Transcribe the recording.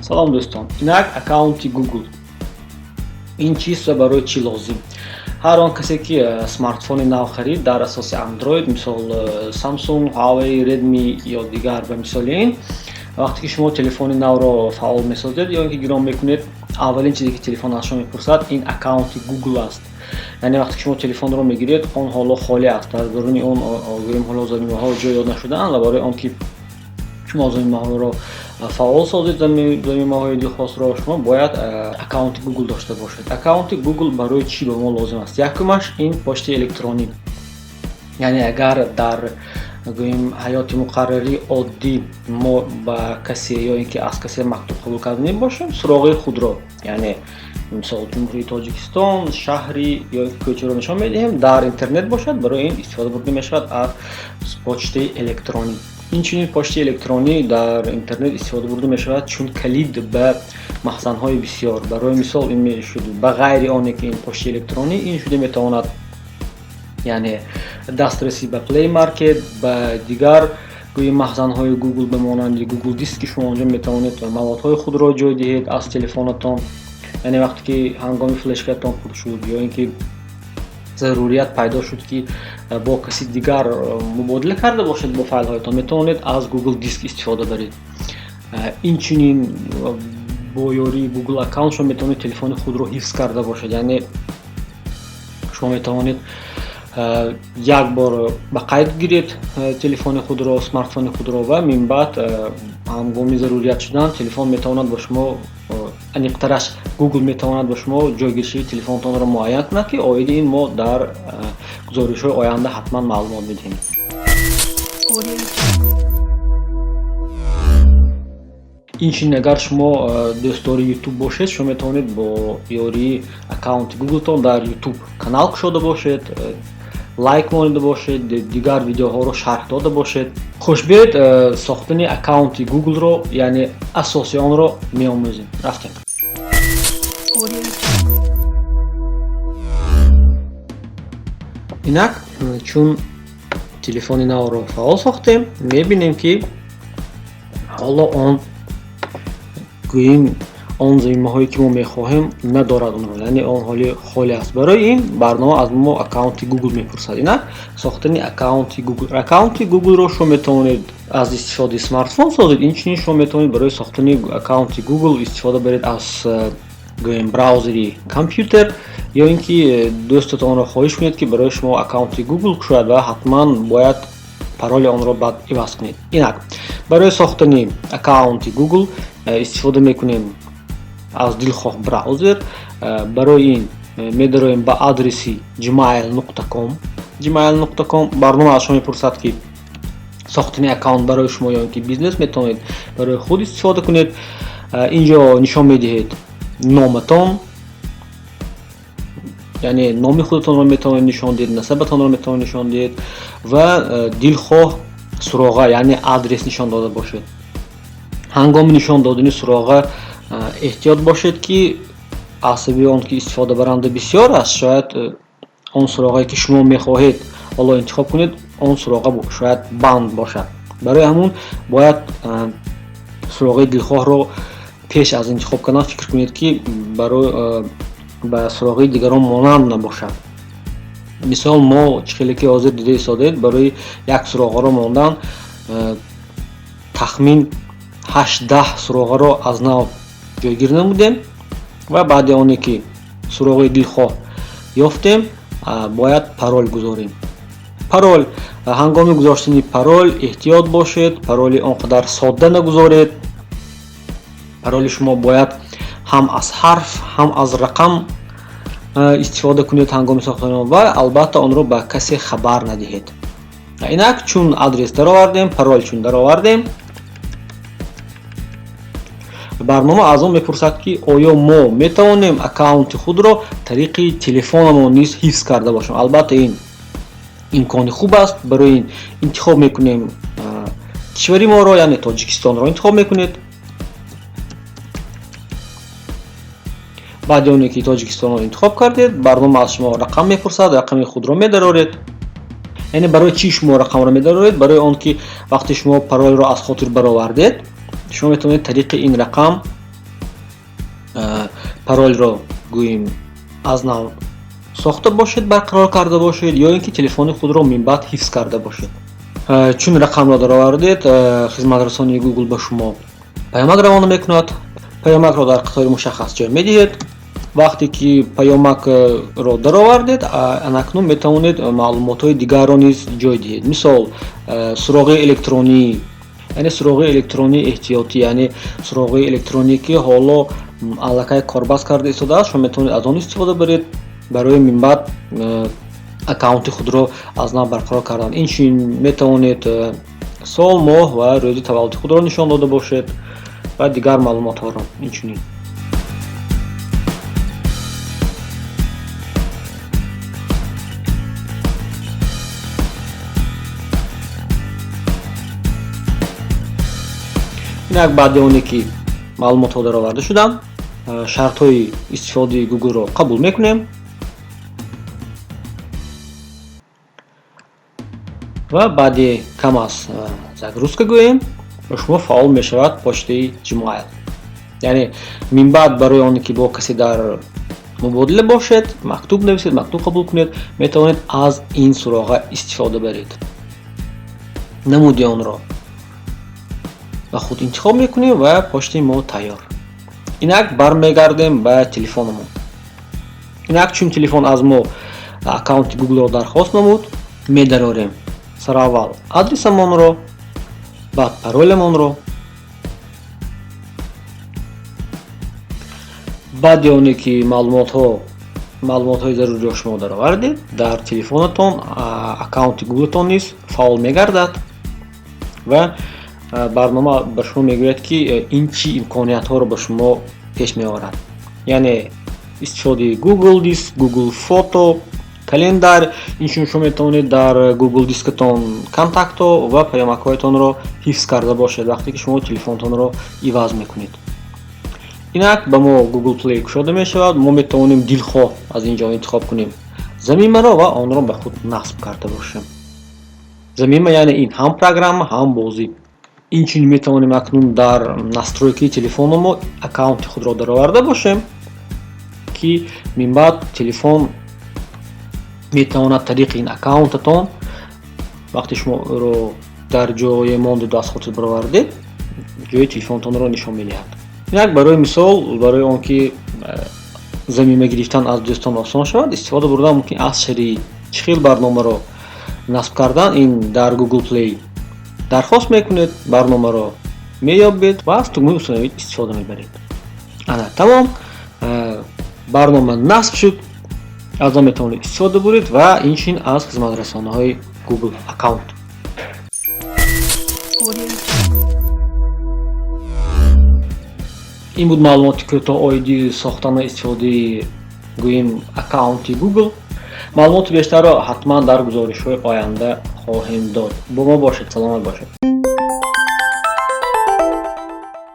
салом дӯстон, инак аккаунти Google ин чист ва барои чӣ лозим? Ҳар он касе ки смартфони нав харид дар асоси Android, мисол Samsung, Huawei, Redmi ё дигар ба мисоли ин, вақте ки шумо телефони навро фаъол месозед ё ин ки гиром мекунед, аввалин чизе ки телефон аз шумо мепурсад ин аккаунти Google аст. Яъне вақте ки шумо телефонро мегиред, он ҳоло холӣ аст. Дар даруни он гӯем ҳоло озодимаҳо ҷо ёд нашудаанд ва барои он ки шумо озодимаҳоро фаъол созед, замимаҳои дилхосро, шумо бояд аккаунти Google дошта бошед. Аккаунти Google барои чӣ ба мо лозим аст? Якумаш ин почти электронӣ. Яъне агар дар гӯем ҳаёти муқаррарӣ оддӣ мо ба касе ё ин ки аз касе мактуб қабул карда мебошем, суроғи худро, яъне мисол ҷумҳурии Тоҷикистон, шаҳри ё ин ки кӯчаро нишон медиҳем, дар интернет бошад, барои ин истифода бурда мешавад аз почтаи электронӣ. Инчунин почтаи электронӣ дар интернет истифода бурда мешавад чун калид ба маҳзанҳои бисёр. Барои мисол ин мешуд ба ғайри оне ки ин почтаи электронӣ ин шуда метавонад яъне дастрасӣ ба Play Market, ба дигар гӯи маҳзанҳои Google ба монанди Google Диск ки шумо онҷо метавонед маводҳои худро ҷой диҳед аз телефонатон. Яъне вақте ки ҳангоми флешкаатон пур шуд ё ин ки зарурият пайдо шуд ки бо каси дигар мубодила карда бошед бо файлҳоятон, метавонед аз Google Диск истифода баред. Инчунин бо ёрии Google аккаунт шумо метавонед телефони худро ҳифз карда бошед. Яъне шумо метавонед як бор ба қайд гиред телефони худро, смартфони худро ва минбаъд ҳангоми зарурият шудан телефон метавонад ба шумо аниқтараш Google метавонад ба шумо ҷойгиршавии телефонтонро муайян кунад ки оиди ин мо дар гузоришҳои оянда ҳатман маълумот медиҳем. Инчунин агар шумо дӯстдори YouTube бошед, шумо метавонед бо ёрии аккаунти Google-тон дар YouTube канал кушода бошед, лайк монида бошед, дигар видеоҳоро шарҳ дода бошед. Хушбед, сохтани аккаунти Google-ро, яъне асоси онро меомӯзем. Рафтем. Инак чун телефони навро фаъол сохтем, мебинем ки ҳоло он гӯем он замимаҳое ки мо мехоҳем надорад онро, яъне он холӣ аст. Барои ин барнома аз мо аккаунти Google мепурсад. Инак сохтани аккаунти Google. Аккаунти Google-ро шумо метавонед аз истифодаи смартфон созед, инчунин шумо метавонед барои сохтани аккаунти Google истифода баред аз гӯем браузери компютер ё ин ки дӯстатонро хоҳиш кунед ки барои шумо аккаунти Google кушояд ва ҳатман бояд пароли онро баъд иваз кунед. Инак барои сохтани аккаунти Google истифода мекунем аз дилхоҳ браузер. Барои ин медароем ба адреси gmail.com. Барнома аз шумо мепурсад ки сохтани аккаунт барои шумо ё ин ки бизнес метавонед барои худ истифода кунед. Инҷо нишон медиҳед номатон, яъне номи худатонро метавонед нишон диҳед, насабатонро метавонед нишон диҳед ва дилхоҳ суроға, яъне адрес нишон дода бошед. Ҳангоми нишон додани суроға эҳтиёт бошед ки аз сабаби он ки истифодабаранда бисёр аст, шояд он суроғае ки шумо мехоҳед ҳоло интихоб кунед, он суроға шояд банд бошад. Барои ҳамун бояд суроғаи дилхоҳро пеш аз интихоб кардан фикр кунед ки барои ба суроғаи дигарон монанд набошад. Мисол мо чӣ хеле ки ҳозир дида истодед, барои як суроғаро мондан тахмин 8-10 суроғаро аз нав ҷойгир намудем ва баъди оне ки суроғаи дилхоҳ ёфтем, бояд парол гузорем. Парол, ҳангоми гузоштани парол эҳтиёт бошед, пароли он қадар содда нагузоред. Пароли шумо бояд ҳам аз ҳарф, ҳам аз рақам истифода кунед ҳангоми сохтани он ва албатта онро ба касе хабар надиҳед. Инак чун адрес даровардем, парол чун даровардем, барнома аз он мепурсад ки оё мо метавонем аккаунти худро тариқи телефонамон низ ҳифз карда бошем. Албатта ин имкони хуб аст. Барои ин интихоб мекунем кишвари моро, яъне Тоҷикистонро интихоб мекунед. баъди оне ки Тоҷикистонро интихоб кардед, барнома аз шумо рақам мепурсад, рақами худро медароред. яъне барои чӣ шумо рақамро медароред? Барои он ки вақте шумо паролро аз хотир баровардед, шумо метавонед тариқи ин рақам паролро гӯем аз нав сохта бошед, барқарор карда бошед, ё ин ки телефони худро минбаъд ҳифз карда бошед. Чун рақамро даровардед, хизматрасони Google ба шумо паёмак равона мекунад. Паёмакро дар қатори мушаххас ҷой медиҳед. Вақте ки паёмакро даровардед, анакнун метавонед маълумотҳои дигарро низ ҷой диҳед. Мисол, суроғи электронӣ, яъне суроғи электронии эҳтиётӣ, яъне суроғи электроние ки ҳоло аллакай корбаст карда истодааст, шумо метавонед аз он истифода баред барои минбаъд аккаунти худро аз нав барқарор кардан. Инчунин метавонед сол, моҳ ва рӯзи таваллуди худро нишон дода бошед ва дигар маълумотҳоро. Инчунин инак баъди оне ки маълумотҳо дароварда шуданд, шартҳои истифодаи Google-ро қабул мекунем ва баъди кам аз загрузка гӯем ба шумо фаъол мешавад почтаи Gmail. Яъне минбаъд барои оне ки бо касе дар мубодила бошед, мактуб нависед, мактуб қабул кунед, метавонед аз ин суроға истифода баред. Намуди онро ба худ интихоб мекунем ва почтаи мо тайёр. Инак бармегардем ба телефонамон. Инак чун телефон аз мо аккаунти Google-ро дархост намуд, медарорем сараввал адресамонро, баъд паролямонро. баъди оне ки маълумотҳои заруриро шумо даровардед, дар телефонатон аккаунти Google-тон низ фаъол мегардад ва барнома ба шумо мегӯяд ки ин чӣ имкониятҳоро ба шумо пеш меорад. Яъне истифодаи Google Диск, Google Фото, календар. Инчунин шумо метавонед дар Google Дискатон контактҳо ва паёмакҳоятонро ҳифз карда бошед вақте ки шумо телефонтонро иваз мекунед. Инак ба мо Google Play кушода мешавад. Мо метавонем дилхоҳ аз ин ҷо интихоб кунем замимаро ва онро ба худ насб карда бошем. Замима яъне ин ҳам программа, ҳам бозӣ. Инчунин метавонем акнун дар настройкаи телефони мо аккаунти худро дароварда бошем ки минбаъд телефон метавонад тариқи ин аккаунтатон вақте шуморо дар ҷое монду дастхотир баровардед, ҷои телефонтонро нишон медиҳад. Инак барои мисол, барои он ки замима гирифтан аз дӯстон осон шавад, истифода бурдан мумкин аз шарии чӣ хел барномаро насб кардан. Ин дар Google Play дархост мекунед, барномаро меёбед ва аз тугмаи установид истифода мебаред. Ана тамом, барнома насб шуд. аз он метавонед истифода буред ва инчунин аз хизматрасонаҳои Google аккаунт. ин буд маълумоти кӯтоҳ оиди сохтани истифодаи гӯем аккаунти Google. маълумоти бештарро ҳатман дар гузоришҳои оянда хоҳем дод. бо мо бошед, саломат бошед.